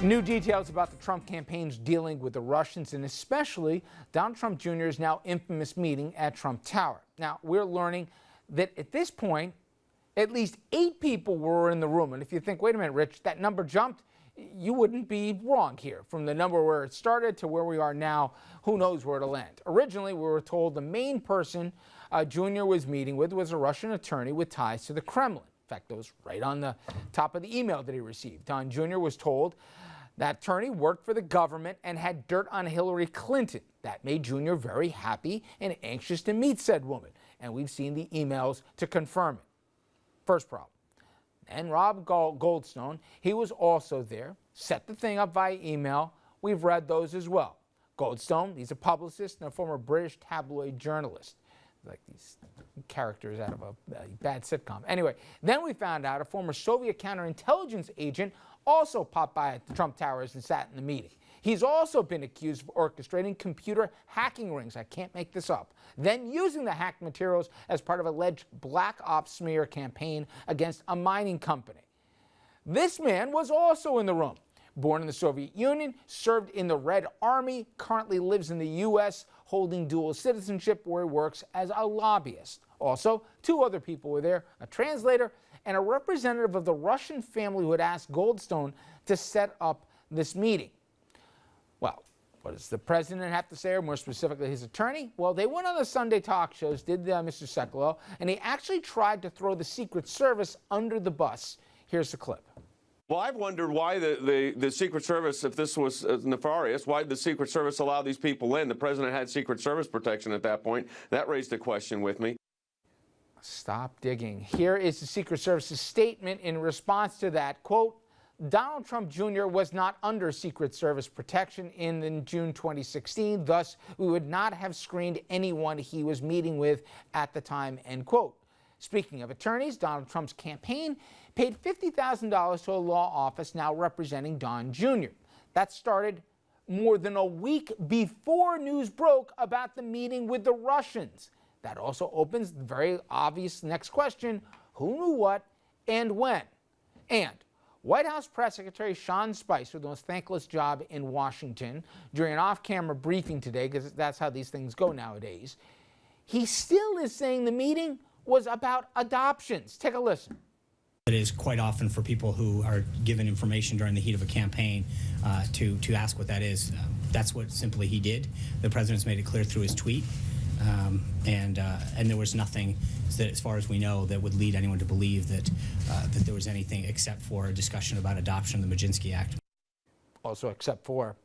New details about the Trump campaign's dealing with the Russians, and especially Donald Trump Jr.'s now infamous meeting at Trump Tower. Now, we're learning that at this point, at least 8 people were in the room. And if you think, wait a minute, Rich, that number jumped, you wouldn't be wrong here. From the number where it started to where we are now, who knows where it'll end. Originally, we were told the main person Jr. was meeting with was a Russian attorney with ties to the Kremlin. In fact, that was right on the top of the email that he received. Don Jr. was told that attorney worked for the government and had dirt on Hillary Clinton. That made Jr. very happy and anxious to meet said woman. And we've seen the emails to confirm it. First problem. And Rob Goldstone, he was also there, set the thing up via email. We've read those as well. Goldstone, he's a publicist and a former British tabloid journalist. Like these characters out of a bad sitcom. Anyway, then we found out a former Soviet counterintelligence agent also popped by at the Trump Towers and sat in the meeting. He's also been accused of orchestrating computer hacking rings. I can't make this up. Then using the hacked materials as part of alleged black ops smear campaign against a mining company. This man was also in the room. Born in the Soviet Union, served in the Red Army, currently lives in the U.S., holding dual citizenship where he works as a lobbyist. Also, 2 other people were there, a translator and a representative of the Russian family who had asked Goldstone to set up this meeting. Well, what does the president have to say, or more specifically his attorney? Well, they went on the Sunday talk shows, did Mr. Sekulow, and he actually tried to throw the Secret Service under the bus. Here's the clip. Well, I've wondered why the Secret Service, if this was nefarious, why did the Secret Service allow these people in? The president had Secret Service protection at that point. That raised a question with me. Stop digging. Here is the Secret Service's statement in response to that. Quote, Donald Trump Jr. was not under Secret Service protection in June 2016. Thus, we would not have screened anyone he was meeting with at the time, end quote. Speaking of attorneys, Donald Trump's campaign paid $50,000 to a law office now representing Don Jr. That started more than a week before news broke about the meeting with the Russians. That also opens the very obvious next question: who knew what and when? And White House Press Secretary Sean Spicer, the most thankless job in Washington, during an off-camera briefing today, because that's how these things go nowadays, he still is saying the meeting was about adoptions. Take a listen. It is quite often for people who are given information during the heat of a campaign to ask what that is. That's what simply he did. The president's made it clear through his tweet. And there was nothing, that, as far as we know, that would lead anyone to believe that there was anything except for a discussion about adoption of the Majinsky Act. Also, except for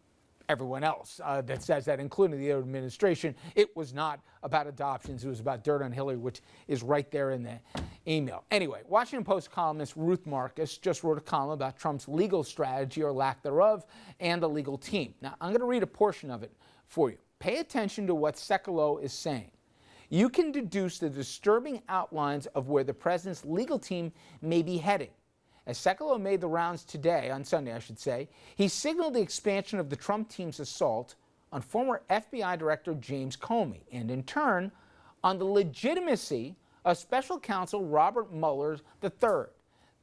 everyone else that says that, including the administration, it was not about adoptions. It was about dirt on Hillary, which is right there in the email. Anyway, Washington Post columnist Ruth Marcus just wrote a column about Trump's legal strategy, or lack thereof, and the legal team. Now, I'm going to read a portion of it for you. Pay attention to what Sekulow is saying. You can deduce the disturbing outlines of where the president's legal team may be heading. As Sekulow made the rounds today, on Sunday I should say, he signaled the expansion of the Trump team's assault on former FBI Director James Comey, and in turn, on the legitimacy of Special Counsel Robert Mueller III.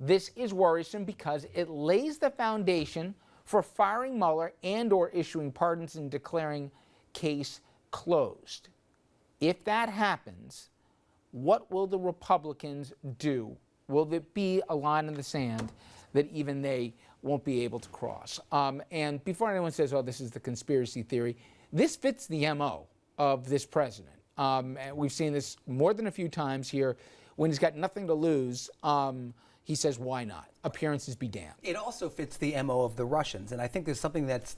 This is worrisome because it lays the foundation for firing Mueller and/or issuing pardons and declaring case closed. If that happens, what will the Republicans do? Will there be a line in the sand that even they won't be able to cross? And before anyone says, oh, this is the conspiracy theory, this fits the MO of this president. And we've seen this more than a few times here. When he's got nothing to lose, he says, why not? Appearances be damned. It also fits the MO of the Russians. And I think there's something that's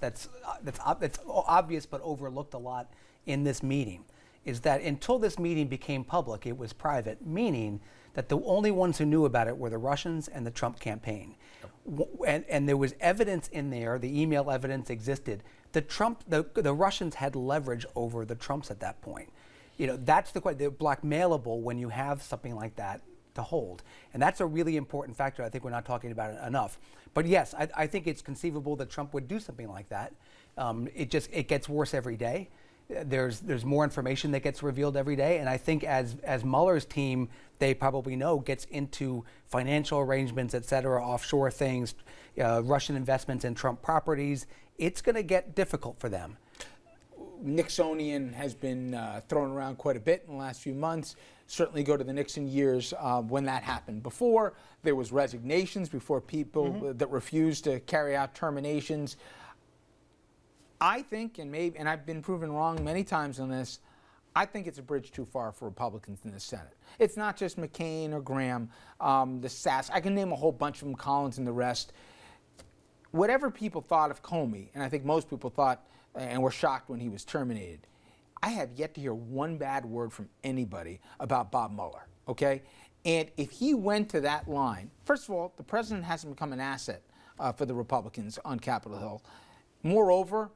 obvious but overlooked a lot in this meeting, is that until this meeting became public, it was private, meaning that the only ones who knew about it were the Russians and the Trump campaign. Yep. And there was evidence in there, the email evidence existed. The Russians had leverage over the Trumps at that point. You know, that's the question. They're blackmailable when you have something like that to hold. And that's a really important factor. I think we're not talking about it enough. But yes, I think it's conceivable that Trump would do something like that. It gets worse every day. There's more information that gets revealed every day, and I think as Mueller's team, they probably know, gets into financial arrangements, et cetera, offshore things, Russian investments in Trump properties, it's going to get difficult for them. Nixonian has been thrown around quite a bit in the last few months. Certainly go to the Nixon years when that happened. Before, there was resignations, before people that refused to carry out terminations. I think, and I've been proven wrong many times on this, I think it's a bridge too far for Republicans in the Senate. It's not just McCain or Graham, the Sass. I can name a whole bunch of them, Collins and the rest. Whatever people thought of Comey, and I think most people thought and were shocked when he was terminated, I have yet to hear one bad word from anybody about Bob Mueller, okay? And if he went to that line, first of all, the president hasn't become an asset for the Republicans on Capitol Hill. Moreover,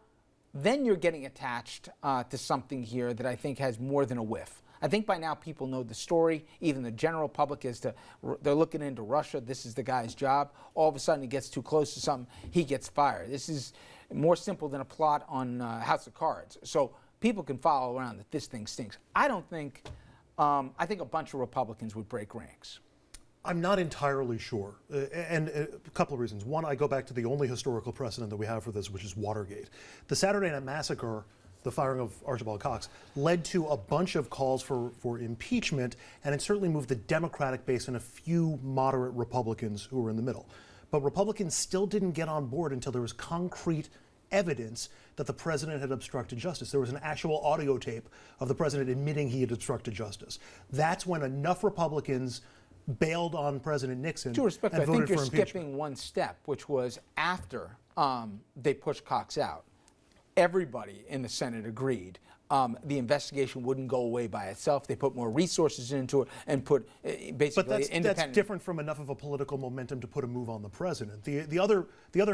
then you're getting attached to something here that I think has more than a whiff. I think by now people know the story. Even the general public they're looking into Russia. This is the guy's job. All of a sudden he gets too close to something, he gets fired. This is more simple than a plot on House of Cards. So people can follow around that this thing stinks. I think a bunch of Republicans would break ranks. I'm not entirely sure, and a couple of reasons. One, I go back to the only historical precedent that we have for this, which is Watergate. The Saturday Night Massacre, the firing of Archibald Cox, led to a bunch of calls for impeachment, and it certainly moved the Democratic base and a few moderate Republicans who were in the middle. But Republicans still didn't get on board until there was concrete evidence that the president had obstructed justice. There was an actual audio tape of the president admitting he had obstructed justice. That's when enough Republicans bailed on President Nixon. Due respect, and I think voted you're for impeachment. skipping one step, which was after they pushed Cox out. Everybody in the Senate agreed the investigation wouldn't go away by itself. They put more resources into it and put basically But that's different from enough of a political momentum to put a move on the president. The other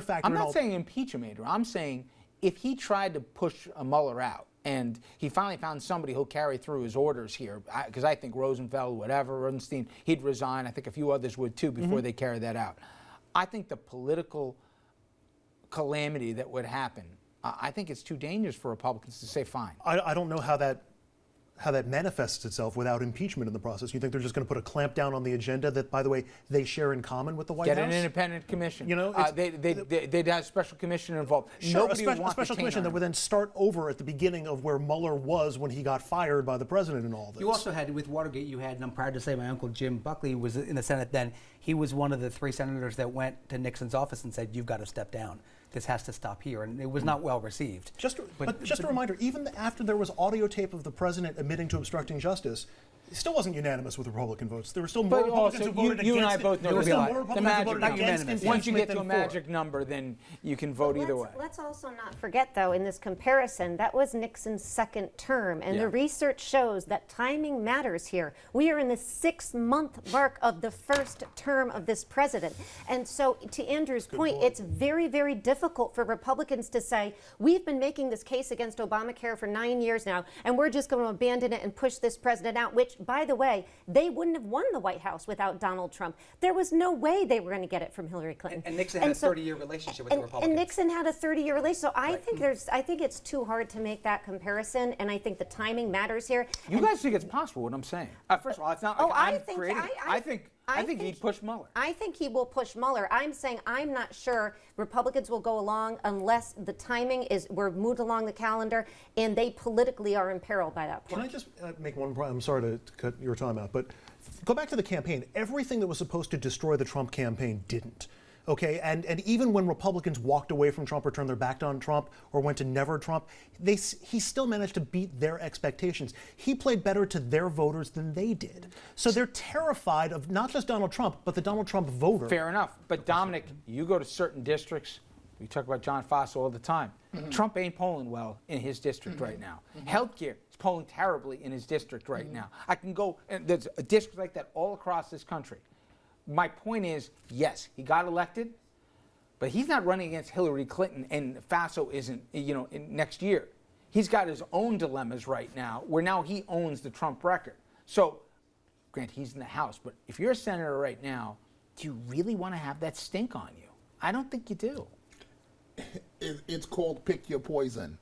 factor. I'm not saying impeach him, Andrew. I'm saying if he tried to push Mueller out and he finally found somebody who'll carry through his orders here, because I think Rosenfeld, whatever, Rosenstein, he'd resign. I think a few others would too before they carry that out. I think the political calamity that would happen, I think it's too dangerous for Republicans to say fine. I don't know how that manifests itself without impeachment in the process. You think they're just going to put a clamp down on the agenda that, by the way, they share in common with the White House? Get an independent commission. You know, they'd have a special commission involved. Sure, Nobody would want a special to commission that would then start over at the beginning of where Mueller was when he got fired by the president and all this. You also had, with Watergate, and I'm proud to say my uncle Jim Buckley was in the Senate then. He was one of the 3 senators that went to Nixon's office and said, "You've got to step down. This has to stop here," and it was not well received. Just a reminder, even after there was audio tape of the president admitting to obstructing justice, it still wasn't unanimous with Republican votes. There were still more Republicans who voted against it. You and I both know there were still the more Republicans who voted against unanimous. Once you get to a than magic number, then you can vote either way. Let's also not forget, though, in this comparison, that was Nixon's second term, and the research shows that timing matters here. We are in the 6-month mark of the first term of this president. And so, to Andrew's point, it's very, very difficult for Republicans to say, we've been making this case against Obamacare for 9 years now, and we're just going to abandon it and push this president out, which, by the way, they wouldn't have won the White House without Donald Trump. There was no way they were going to get it from Hillary Clinton. And Nixon had a 30-year relationship with the Republicans. And Nixon had a 30-year relationship. So I think it's too hard to make that comparison, and I think the timing matters here. You guys think it's possible? What I'm saying. First of all, it's not like I'm creating. I think he'd push Mueller. I think he will push Mueller. I'm saying I'm not sure Republicans will go along unless the timing is we're moved along the calendar and they politically are imperiled by that point. Can I just make one point? I'm sorry to cut your time out, but go back to the campaign. Everything that was supposed to destroy the Trump campaign didn't. Okay, and even when Republicans walked away from Trump or turned their back on Trump or went to never Trump, he still managed to beat their expectations. He played better to their voters than they did. So they're terrified of not just Donald Trump, but the Donald Trump voter. Fair enough. But Dominic, you go to certain districts, we talk about John Foss all the time. Trump ain't polling well in his district right now. Healthcare is polling terribly in his district right now. I can go, and there's a district like that all across this country. My point is, yes, he got elected, but he's not running against Hillary Clinton, and Faso isn't, next year. He's got his own dilemmas right now, where now he owns the Trump record. So, Grant, he's in the House, but if you're a senator right now, do you really want to have that stink on you? I don't think you do. It's called pick your poison.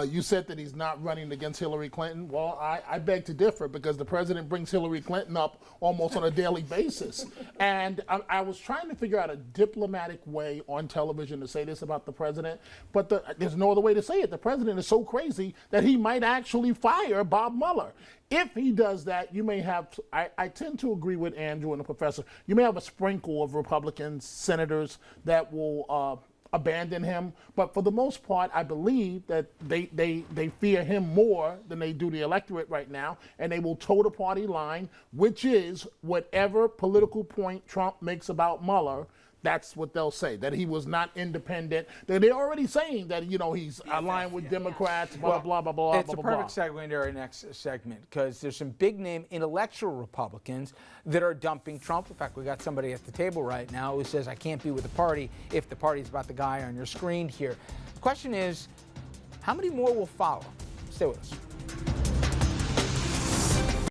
You said that he's not running against Hillary Clinton. Well, I beg to differ, because the president brings Hillary Clinton up almost on a daily basis. And I was trying to figure out a diplomatic way on television to say this about the president, but there's no other way to say it. The president is so crazy that he might actually fire Bob Mueller. If he does that, you may have, I tend to agree with Andrew and the professor, you may have a sprinkle of Republican senators that will abandon him, but for the most part, I believe that they fear him more than they do the electorate right now, and they will toe the party line, which is whatever political point Trump makes about Mueller, that's what they'll say, that he was not independent. They're already saying that, you know, he's aligned with Democrats, blah, blah, blah, blah, It's blah, a blah, perfect segue into our next segment, because there's some big name intellectual Republicans that are dumping Trump. In fact, we got somebody at the table right now who says, I can't be with the party if the party's about the guy on your screen here. The question is, how many more will follow? Stay with us.